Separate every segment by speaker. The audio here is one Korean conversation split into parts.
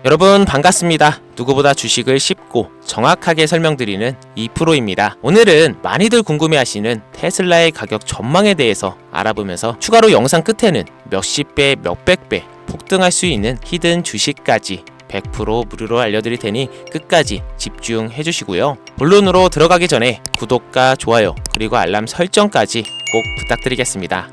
Speaker 1: 여러분 반갑습니다. 누구보다 주식을 쉽고 정확하게 설명드리는 2프로입니다. 오늘은 많이들 궁금해하시는 테슬라의 가격 전망에 대해서 알아보면서 추가로 영상 끝에는 몇십 배, 몇백 배 폭등할 수 있는 히든 주식까지 100% 무료로 알려드릴 테니 끝까지 집중해 주시고요. 본론으로 들어가기 전에 구독과 좋아요 그리고 알람 설정까지 꼭 부탁드리겠습니다.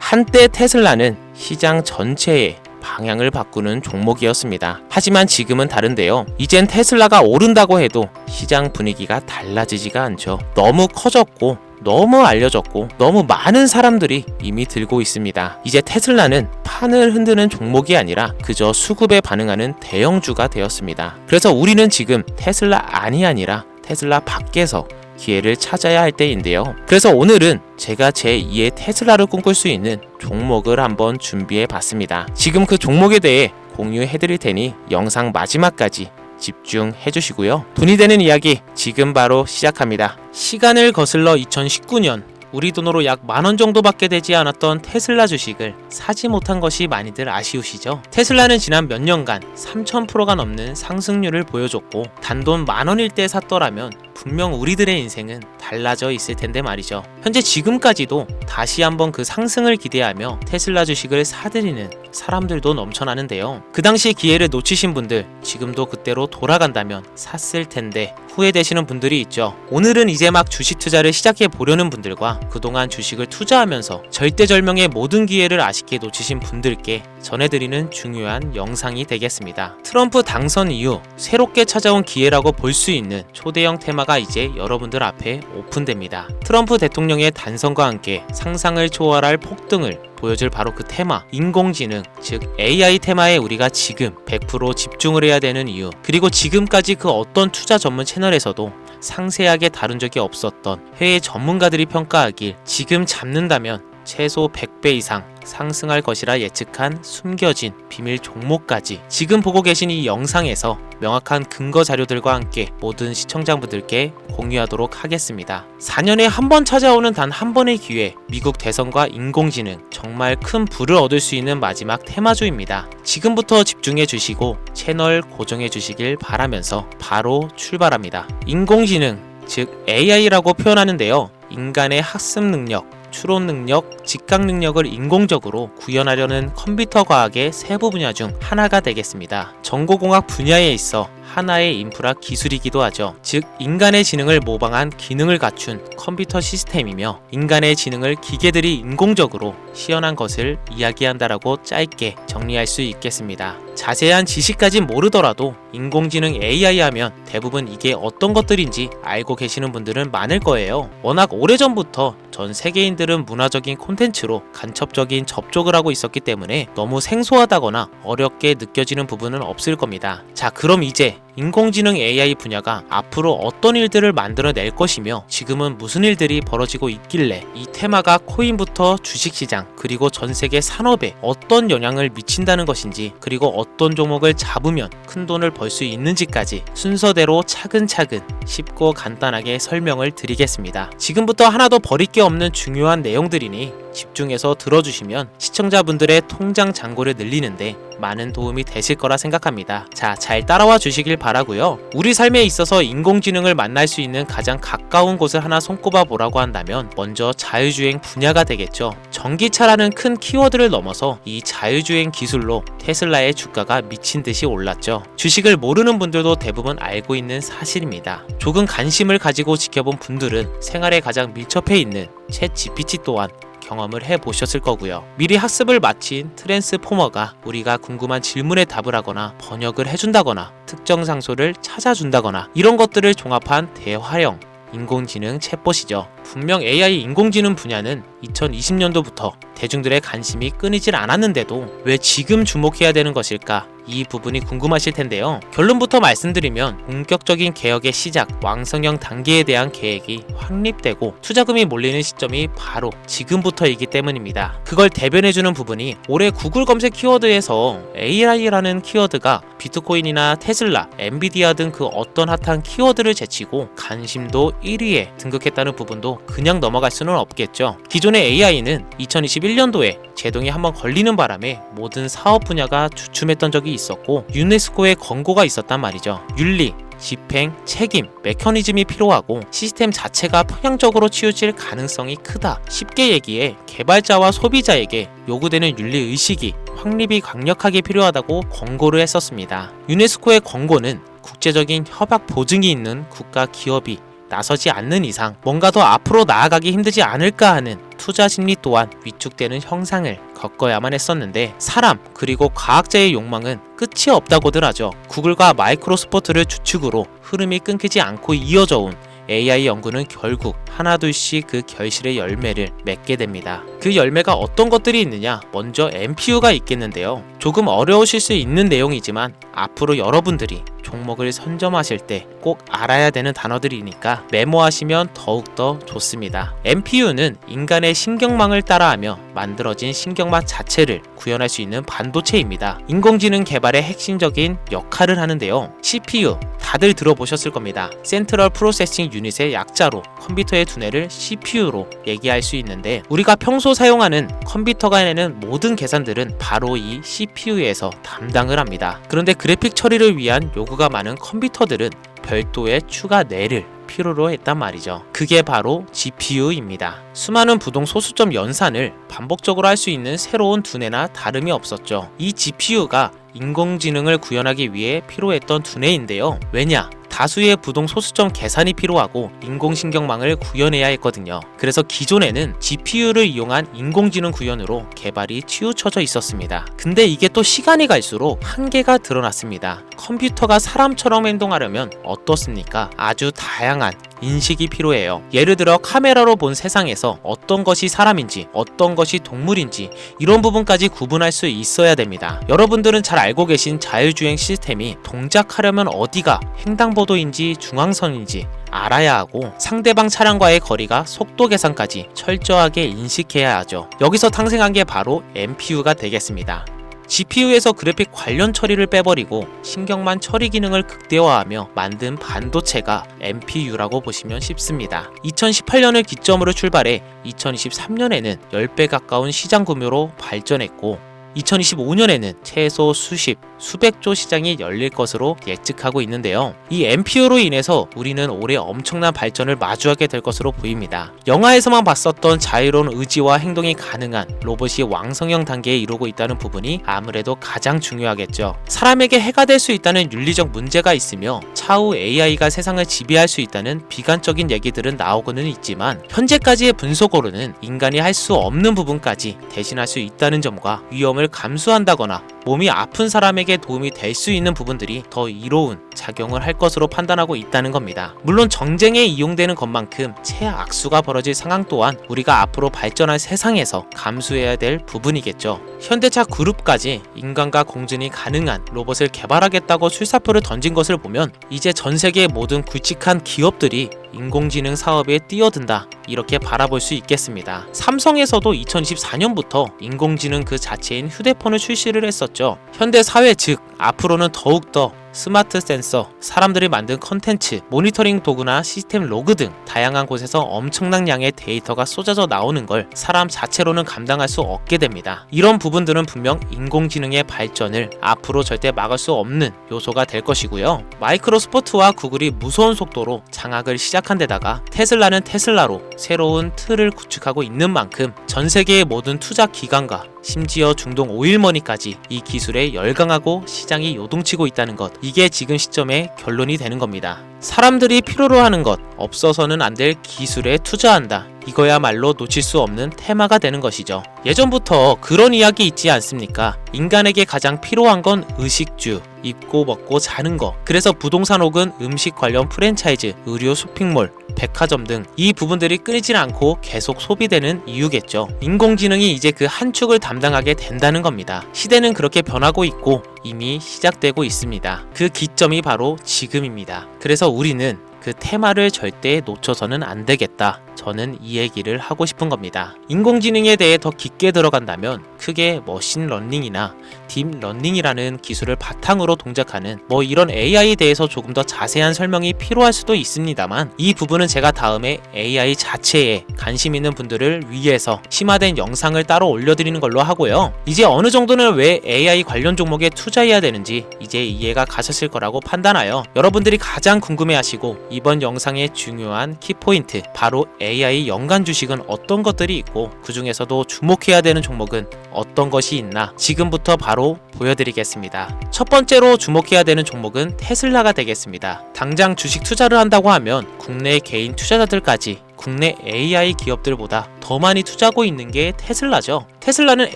Speaker 1: 한때 테슬라는 시장 전체의 방향을 바꾸는 종목이었습니다. 하지만 지금은 다른데요. 이젠 테슬라가 오른다고 해도 시장 분위기가 달라지지가 않죠. 너무 커졌고 너무 알려졌고 너무 많은 사람들이 이미 들고 있습니다. 이제 테슬라는 판을 흔드는 종목이 아니라 그저 수급에 반응하는 대형주가 되었습니다. 그래서 우리는 지금 테슬라 안이 아니라 테슬라 밖에서 기회를 찾아야 할 때인데요. 그래서 오늘은 제가 제2의 테슬라를 꿈꿀 수 있는 종목을 한번 준비해 봤습니다. 지금 그 종목에 대해 공유해 드릴 테니 영상 마지막까지 집중해 주시고요. 돈이 되는 이야기 지금 바로 시작합니다. 시간을 거슬러 2019년 우리 돈으로 약 10,000원 정도밖에 되지 않았던 테슬라 주식을 사지 못한 것이 많이들 아쉬우시죠? 테슬라는 지난 몇 년간 3000%가 넘는 상승률을 보여줬고 단돈 10,000원일 때 샀더라면 분명 우리들의 인생은 달라져 있을 텐데 말이죠. 현재 지금까지도 다시 한번 그 상승을 기대하며 테슬라 주식을 사들이는 사람들도 넘쳐나는데요. 그 당시 기회를 놓치신 분들 지금도 그때로 돌아간다면 샀을 텐데 후회되시는 분들이 있죠. 오늘은 이제 막 주식 투자를 시작해 보려는 분들과 그동안 주식을 투자하면서 절대절명의 모든 기회를 아쉽게 놓치신 분들께 전해드리는 중요한 영상이 되겠습니다. 트럼프 당선 이후 새롭게 찾아온 기회라고 볼 수 있는 초대형 테마가 이제 여러분들 앞에 오픈됩니다. 트럼프 대통령의 단선과 함께 상상을 초월할 폭등을 보여줄 바로 그 테마, 인공지능, 즉 AI 테마에 우리가 지금 100% 집중을 해야 되는 이유, 그리고 지금까지 그 어떤 투자 전문 채널에서도 상세하게 다룬 적이 없었던 해외 전문가들이 평가하길 지금 잡는다면 최소 100배 이상 상승할 것이라 예측한 숨겨진 비밀 종목까지 지금 보고 계신 이 영상에서 명확한 근거 자료들과 함께 모든 시청자분들께 공유하도록 하겠습니다. 4년에 한 번 찾아오는 단 한 번의 기회, 미국 대선과 인공지능, 정말 큰 부를 얻을 수 있는 마지막 테마주입니다. 지금부터 집중해 주시고 채널 고정해 주시길 바라면서 바로 출발합니다. 인공지능, 즉 AI라고 표현하는데요. 인간의 학습 능력, 추론 능력, 직각 능력을 인공적으로 구현하려는 컴퓨터 과학의 세부 분야 중 하나가 되겠습니다. 정보공학 분야에 있어 하나의 인프라 기술이기도 하죠. 즉 인간의 지능을 모방한 기능을 갖춘 컴퓨터 시스템이며 인간의 지능을 기계들이 인공적으로 시연한 것을 이야기한다라고 짧게 정리할 수 있겠습니다. 자세한 지식까진 모르더라도 인공지능 AI 하면 대부분 이게 어떤 것들인지 알고 계시는 분들은 많을 거예요. 워낙 오래전부터 전 세계인들은 문화적인 콘텐츠로 간접적인 접촉을 하고 있었기 때문에 너무 생소하다거나 어렵게 느껴지는 부분은 없을 겁니다. 자, 그럼 이제 인공지능 AI 분야가 앞으로 어떤 일들을 만들어낼 것이며 지금은 무슨 일들이 벌어지고 있길래 이 테마가 코인부터 주식시장 그리고 전 세계 산업에 어떤 영향을 미친다는 것인지, 그리고 어떤 종목을 잡으면 큰 돈을 벌 수 있는지까지 순서대로 차근차근 쉽고 간단하게 설명을 드리겠습니다. 지금부터 하나도 버릴 게 없는 중요한 내용들이니 집중해서 들어주시면 시청자분들의 통장 잔고를 늘리는데 많은 도움이 되실 거라 생각합니다. 자, 잘 따라와 주시길 바라고요. 우리 삶에 있어서 인공지능을 만날 수 있는 가장 가까운 곳을 하나 손꼽아 보라고 한다면 먼저 자율주행 분야가 되겠죠. 전기차라는 큰 키워드를 넘어서 이 자율주행 기술로 테슬라의 주가가 미친 듯이 올랐죠. 주식을 모르는 분들도 대부분 알고 있는 사실입니다. 조금 관심을 가지고 지켜본 분들은 생활에 가장 밀접해 있는 챗 GPT 또한 경험을 해보셨을 거고요. 미리 학습을 마친 트랜스포머가 우리가 궁금한 질문에 답을 하거나 번역을 해준다거나 특정 장소를 찾아준다거나 이런 것들을 종합한 대화형 인공지능 챗봇이죠. 분명 AI 인공지능 분야는 2020년도부터 대중들의 관심이 끊이질 않았는데도 왜 지금 주목해야 되는 것일까? 이 부분이 궁금하실 텐데요. 결론부터 말씀드리면 본격적인 개혁의 시작, 왕성형 단계에 대한 계획이 확립되고 투자금이 몰리는 시점이 바로 지금부터이기 때문입니다. 그걸 대변해주는 부분이 올해 구글 검색 키워드에서 AI라는 키워드가 비트코인이나 테슬라, 엔비디아 등 그 어떤 핫한 키워드를 제치고 관심도 1위에 등극했다는 부분도 그냥 넘어갈 수는 없겠죠. 기존의 AI는 2021년도에 제동이 한번 걸리는 바람에 모든 사업 분야가 주춤했던 적이 있었고 유네스코의 권고가 있었단 말이죠. 윤리, 집행, 책임, 메커니즘이 필요하고 시스템 자체가 평형적으로 치우칠 가능성이 크다. 쉽게 얘기해 개발자와 소비자에게 요구되는 윤리의식이 확립이 강력하게 필요하다고 권고를 했었습니다. 유네스코의 권고는 국제적인 협약 보증이 있는 국가 기업이 나서지 않는 이상 뭔가 더 앞으로 나아가기 힘들지 않을까 하는 투자 심리 또한 위축되는 형상을 겪어야만 했었는데 사람 그리고 과학자의 욕망은 끝이 없다고들 하죠. 구글과 마이크로소프트를 주축으로 흐름이 끊기지 않고 이어져 온 AI 연구는 결국 하나둘씩 그 결실의 열매를 맺게 됩니다. 그 열매가 어떤 것들이 있느냐? 먼저 NPU가 있겠는데요. 조금 어려우실 수 있는 내용이지만 앞으로 여러분들이 종목을 선점하실 때 꼭 알아야 되는 단어들이니까 메모하시면 더욱더 좋습니다. NPU는 인간의 신경망을 따라하며 만들어진 신경망 자체를 구현할 수 있는 반도체입니다. 인공지능 개발의 핵심적인 역할을 하는데요. CPU 다들 들어보셨을 겁니다. 센트럴 프로세싱 유닛의 약자로 컴퓨터의 두뇌를 CPU로 얘기할 수 있는데 우리가 평소 사용하는 컴퓨터가 내는 모든 계산들은 바로 이 CPU에서 담당을 합니다. 그런데 그래픽 처리를 위한 요구가 많은 컴퓨터들은 별도의 추가 뇌를 필요로 했단 말이죠. 그게 바로 GPU입니다. 수많은 부동 소수점 연산을 반복적으로 할 수 있는 새로운 두뇌나 다름이 없었죠. 이 GPU가 인공지능을 구현하기 위해 필요했던 두뇌인데요. 왜냐? 다수의 부동 소수점 계산이 필요하고 인공신경망을 구현해야 했거든요. 그래서 기존에는 GPU를 이용한 인공지능 구현으로 개발이 치우쳐져 있었습니다. 근데 이게 또 시간이 갈수록 한계가 드러났습니다. 컴퓨터가 사람처럼 행동하려면 어떻습니까? 아주 다양한 인식이 필요해요. 예를 들어 카메라로 본 세상에서 어떤 것이 사람인지 어떤 것이 동물인지 이런 부분까지 구분할 수 있어야 됩니다. 여러분들은 잘 알고 계신 자율주행 시스템이 동작하려면 어디가 횡단보도인지 중앙선인지 알아야 하고 상대방 차량과의 거리가 속도 계산까지 철저하게 인식해야 하죠. 여기서 탄생한 게 바로 NPU가 되겠습니다. GPU에서 그래픽 관련 처리를 빼버리고 신경만 처리 기능을 극대화하며 만든 반도체가 NPU라고 보시면 쉽습니다. 2018년을 기점으로 출발해 2023년에는 10배 가까운 시장 규모로 발전했고 2025년에는 최소 수백조 시장이 열릴 것으로 예측하고 있는데요. 이 NPU로 인해서 우리는 올해 엄청난 발전을 마주하게 될 것으로 보입니다. 영화에서만 봤었던 자유로운 의지와 행동이 가능한 로봇이 왕성형 단계에 이르고 있다는 부분이 아무래도 가장 중요하겠죠. 사람에게 해가 될 수 있다는 윤리적 문제가 있으며 차후 AI가 세상을 지배할 수 있다는 비관적인 얘기들은 나오고는 있지만 현재까지의 분석으로는 인간이 할 수 없는 부분까지 대신할 수 있다는 점과 위험을 감수한다거나 몸이 아픈 사람에게 도움이 될 수 있는 부분들이 더 이로운 작용을 할 것으로 판단하고 있다는 겁니다. 물론 정쟁에 이용되는 것만큼 최악수가 벌어질 상황 또한 우리가 앞으로 발전할 세상에서 감수해야 될 부분이겠죠. 현대차 그룹까지 인간과 공존이 가능한 로봇을 개발하겠다고 출사표를 던진 것을 보면 이제 전 세계의 모든 굵직한 기업들이 인공지능 사업에 뛰어든다 이렇게 바라볼 수 있겠습니다. 삼성에서도 2024년부터 인공지능 그 자체인 휴대폰을 출시를 했었죠. 현대 사회 즉 앞으로는 더욱더 스마트 센서, 사람들이 만든 컨텐츠, 모니터링 도구나 시스템 로그 등 다양한 곳에서 엄청난 양의 데이터가 쏟아져 나오는 걸 사람 자체로는 감당할 수 없게 됩니다. 이런 부분들은 분명 인공지능의 발전을 앞으로 절대 막을 수 없는 요소가 될 것이고요. 마이크로소프트와 구글이 무서운 속도로 장악을 시작한 데다가 테슬라는 테슬라로 새로운 틀을 구축하고 있는 만큼 전 세계의 모든 투자 기관과 심지어 중동 오일머니까지 이 기술에 열광하고 시장이 요동치고 있다는 것, 이게 지금 시점의 결론이 되는 겁니다. 사람들이 필요로 하는 것, 없어서는 안 될 기술에 투자한다. 이거야말로 놓칠 수 없는 테마가 되는 것이죠. 예전부터 그런 이야기 있지 않습니까? 인간에게 가장 필요한 건 의식주, 입고 먹고 자는 거. 그래서 부동산 혹은 음식 관련 프랜차이즈, 의료 쇼핑몰, 백화점 등 이 부분들이 끊이질 않고 계속 소비되는 이유겠죠. 인공지능이 이제 그 한 축을 담당하게 된다는 겁니다. 시대는 그렇게 변하고 있고 이미 시작되고 있습니다. 그 기점이 바로 지금입니다. 그래서 우리는 그 테마를 절대 놓쳐서는 안 되겠다. 저는 이 얘기를 하고 싶은 겁니다. 인공지능에 대해 더 깊게 들어간다면 크게 머신러닝이나 딥러닝이라는 기술을 바탕으로 동작하는 이런 AI에 대해서 조금 더 자세한 설명이 필요할 수도 있습니다만, 이 부분은 제가 다음에 AI 자체에 관심 있는 분들을 위해서 심화된 영상을 따로 올려드리는 걸로 하고요. 이제 어느 정도는 왜 AI 관련 종목에 투자해야 되는지 이제 이해가 가셨을 거라고 판단하여 여러분들이 가장 궁금해하시고 이번 영상의 중요한 키포인트, 바로 AI 연간 주식은 어떤 것들이 있고 그 중에서도 주목해야 되는 종목은 어떤 것이 있나 지금부터 바로 보여드리겠습니다. 첫 번째로 주목해야 되는 종목은 테슬라가 되겠습니다. 당장 주식 투자를 한다고 하면 국내 개인 투자자들까지 국내 AI 기업들보다 더 많이 투자하고 있는 게 테슬라죠. 테슬라는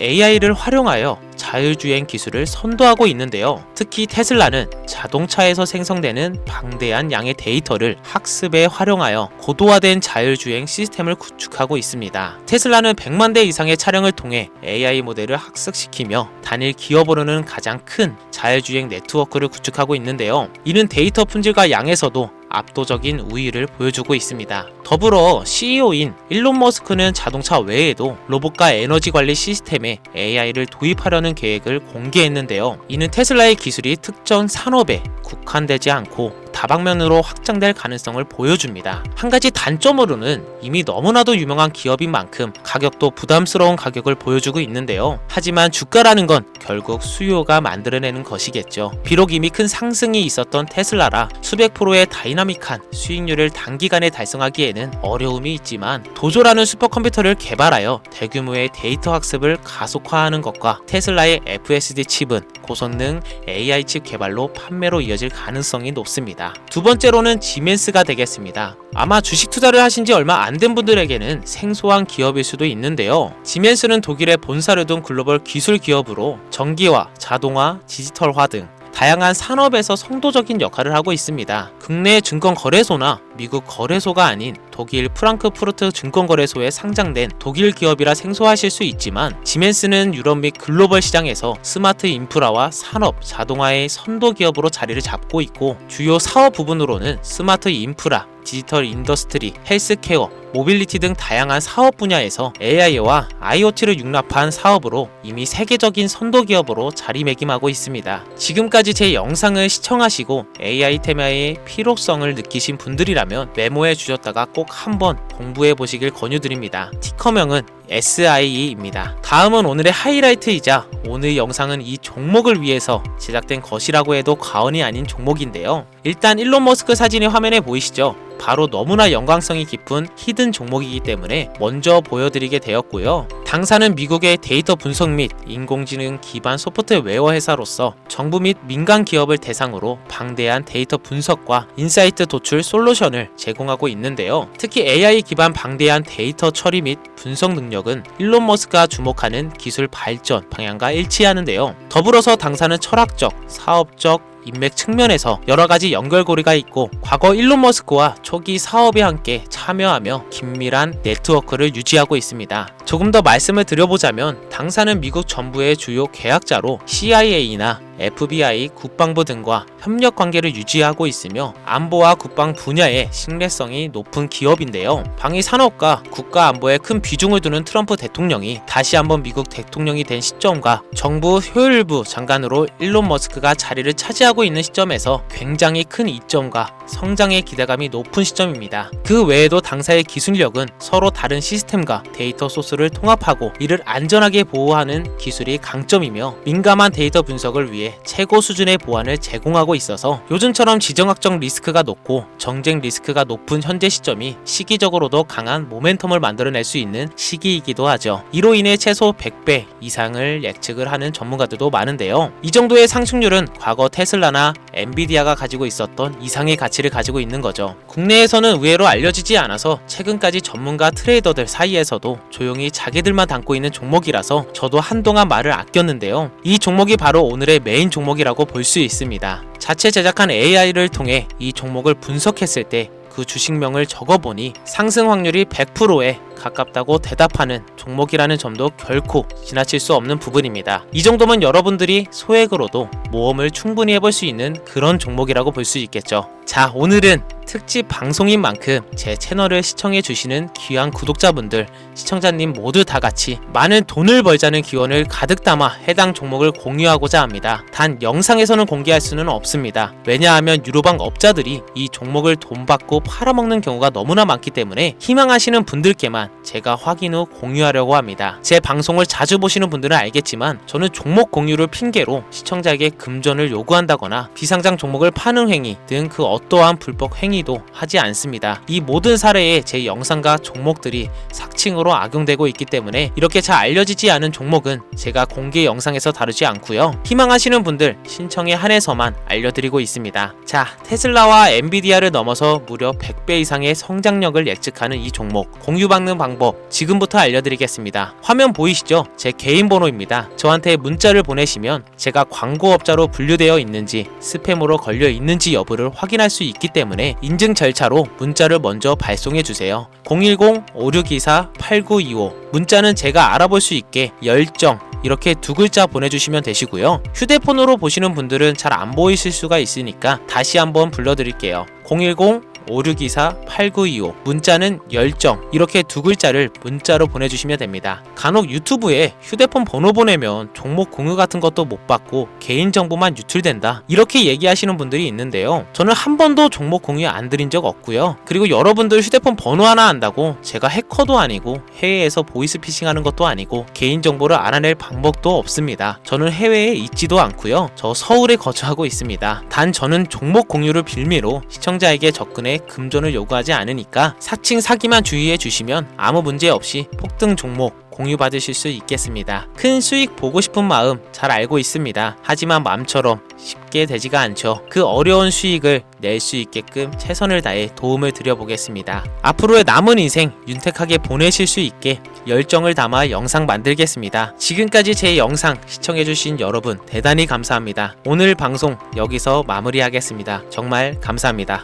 Speaker 1: AI를 활용하여 자율주행 기술을 선도하고 있는데요. 특히 테슬라는 자동차에서 생성되는 방대한 양의 데이터를 학습에 활용하여 고도화된 자율주행 시스템을 구축하고 있습니다. 테슬라는 100만 대 이상의 차량을 통해 AI 모델을 학습시키며 단일 기업으로는 가장 큰 자율주행 네트워크를 구축하고 있는데요. 이는 데이터 품질과 양에서도 압도적인 우위를 보여주고 있습니다. 더불어 CEO인 일론 머스크는 자동차 외에도 로봇과 에너지 관리 시스템에 AI를 도입하려는 계획을 공개했는데요. 이는 테슬라의 기술이 특정 산업에 국한되지 않고 다방면으로 확장될 가능성을 보여줍니다. 한 가지 단점으로는 이미 너무나도 유명한 기업인 만큼 가격도 부담스러운 가격을 보여주고 있는데요. 하지만 주가라는 건 결국 수요가 만들어내는 것이겠죠. 비록 이미 큰 상승이 있었던 테슬라라 수백 프로의 다이나믹한 수익률을 단기간에 달성하기에는 어려움이 있지만, 도조라는 슈퍼컴퓨터를 개발하여 대규모의 데이터 학습을 가속화하는 것과 테슬라의 FSD 칩은 고성능 AI 칩 개발로 판매로 이어질 가능성이 높습니다. 두 번째로는 지멘스가 되겠습니다. 아마 주식 투자를 하신 지 얼마 안 된 분들에게는 생소한 기업일 수도 있는데요. 지멘스는 독일에 본사를 둔 글로벌 기술 기업으로 전기화, 자동화, 디지털화 등 다양한 산업에서 선도적인 역할을 하고 있습니다. 국내 증권거래소나 미국 거래소가 아닌 독일 프랑크푸르트 증권거래소에 상장된 독일 기업이라 생소하실 수 있지만, 지멘스는 유럽 및 글로벌 시장에서 스마트 인프라와 산업, 자동화의 선도 기업으로 자리를 잡고 있고, 주요 사업 부분으로는 스마트 인프라, 디지털 인더스트리, 헬스케어, 모빌리티 등 다양한 사업 분야에서 AI와 IoT를 융합한 사업으로 이미 세계적인 선도 기업으로 자리매김하고 있습니다. 지금까지 제 영상을 시청하시고 AI 테마의 필요성을 느끼신 분들이라면 메모해 주셨다가 꼭 한번 공부해 보시길 권유드립니다. 티커명은 SIE입니다. 다음은 오늘의 하이라이트이자 오늘 영상은 이 종목을 위해서 제작된 것이라고 해도 과언이 아닌 종목인데요. 일단 일론 머스크 사진이 화면에 보이시죠? 바로 너무나 연관성이 깊은 히든 종목이기 때문에 먼저 보여드리게 되었고요. 당사는 미국의 데이터 분석 및 인공지능 기반 소프트웨어 회사로서 정부 및 민간 기업을 대상으로 방대한 데이터 분석과 인사이트 도출 솔루션을 제공하고 있는데요. 특히 AI 기반 방대한 데이터 처리 및 분석 능력은 일론 머스크가 주목하는 기술 발전 방향과 일치하는데요. 더불어서 당사는 철학적, 사업적, 인맥 측면에서 여러가지 연결고리가 있고, 과거 일론 머스크와 초기 사업에 함께 참여하며 긴밀한 네트워크를 유지하고 있습니다. 조금 더 말씀을 드려보자면, 당사는 미국 정부의 주요 계약자로 CIA나 FBI, 국방부 등과 협력 관계를 유지하고 있으며 안보와 국방 분야의 신뢰성이 높은 기업인데요. 방위 산업과 국가 안보에 큰 비중을 두는 트럼프 대통령이 다시 한번 미국 대통령이 된 시점과 정부 효율부 장관으로 일론 머스크가 자리를 차지하고 있는 시점에서 굉장히 큰 이점과 성장의 기대감이 높은 시점입니다. 그 외에도 당사의 기술력은 서로 다른 시스템과 데이터 소스를 통합하고 이를 안전하게 보호하는 기술이 강점이며, 민감한 데이터 분석을 위해 최고 수준의 보안을 제공하고 있어서 요즘처럼 지정학적 리스크가 높고 정쟁 리스크가 높은 현재 시점이 시기적으로도 강한 모멘텀을 만들어낼 수 있는 시기이기도 하죠. 이로 인해 최소 100배 이상을 예측을 하는 전문가들도 많은데요. 이 정도의 상승률은 과거 테슬라나 엔비디아가 가지고 있었던 이상의 가치를 가지고 있는 거죠. 국내에서는 의외로 알려지지 않아서 최근까지 전문가 트레이더들 사이에서도 조용히 자기들만 담고 있는 종목이라서 저도 한동안 말을 아꼈는데요. 이 종목이 바로 오늘의 메인 종목이라고 볼 수 있습니다. 자체 제작한 AI를 통해 이 종목을 분석했을 때 그 주식명을 적어보니 상승 확률이 100%에 가깝다고 대답하는 종목이라는 점도 결코 지나칠 수 없는 부분입니다. 이 정도면 여러분들이 소액으로도 모험을 충분히 해볼 수 있는 그런 종목이라고 볼 수 있겠죠. 자, 오늘은 특집 방송인 만큼 제 채널을 시청해주시는 귀한 구독자분들, 시청자님 모두 다 같이 많은 돈을 벌자는 기원을 가득 담아 해당 종목을 공유하고자 합니다. 단 영상에서는 공개할 수는 없습니다. 왜냐하면 유로방 업자들이 이 종목을 돈 받고 팔아먹는 경우가 너무나 많기 때문에 희망하시는 분들께만 제가 확인 후 공유하려고 합니다. 제 방송을 자주 보시는 분들은 알겠지만 저는 종목 공유를 핑계로 시청자에게 금전을 요구한다거나 비상장 종목을 파는 행위 등 그 어떠한 불법 행위도 하지 않습니다. 이 모든 사례에 제 영상과 종목들이 삭칭으로 악용되고 있기 때문에 이렇게 잘 알려지지 않은 종목은 제가 공개 영상에서 다루지 않고요. 희망하시는 분들 신청에 한해서만 알려드리고 있습니다. 자, 테슬라와 엔비디아를 넘어서 무려 100배 이상의 성장력을 예측하는 이 종목 공유받는 방법 지금부터 알려드리겠습니다. 화면 보이시죠? 제 개인 번호입니다. 저한테 문자를 보내시면 제가 광고업자로 분류되어 있는지 스팸으로 걸려 있는지 여부를 확인할 수 있기 때문에 인증 절차로 문자를 먼저 발송해 주세요. 010-5624-8925 문자는 제가 알아볼 수 있게 열정 이렇게 두 글자 보내주시면 되시고요. 휴대폰으로 보시는 분들은 잘 안 보이실 수가 있으니까 다시 한번 불러드릴게요. 010-5624-8925 문자는 열정 이렇게 두 글자를 문자로 보내주시면 됩니다. 간혹 유튜브에 휴대폰 번호 보내면 종목 공유 같은 것도 못 받고 개인정보만 유출된다 이렇게 얘기하시는 분들이 있는데요. 저는 한 번도 종목 공유 안 드린 적 없고요. 그리고 여러분들 휴대폰 번호 하나 안다고 제가 해커도 아니고 해외에서 보이스피싱 하는 것도 아니고 개인정보를 알아낼 방법도 없습니다. 저는 해외에 있지도 않고요. 저 서울에 거주하고 있습니다. 단 저는 종목 공유를 빌미로 시청자에게 접근해 금전을 요구하지 않으니까 사칭 사기만 주의해 주시면 아무 문제 없이 폭등 종목 공유받으실 수 있겠습니다. 큰 수익 보고 싶은 마음 잘 알고 있습니다. 하지만 마음처럼 쉽게 되지가 않죠. 그 어려운 수익을 낼 수 있게끔 최선을 다해 도움을 드려보겠습니다. 앞으로의 남은 인생 윤택하게 보내실 수 있게 열정을 담아 영상 만들겠습니다. 지금까지 제 영상 시청해주신 여러분 대단히 감사합니다. 오늘 방송 여기서 마무리하겠습니다. 정말 감사합니다.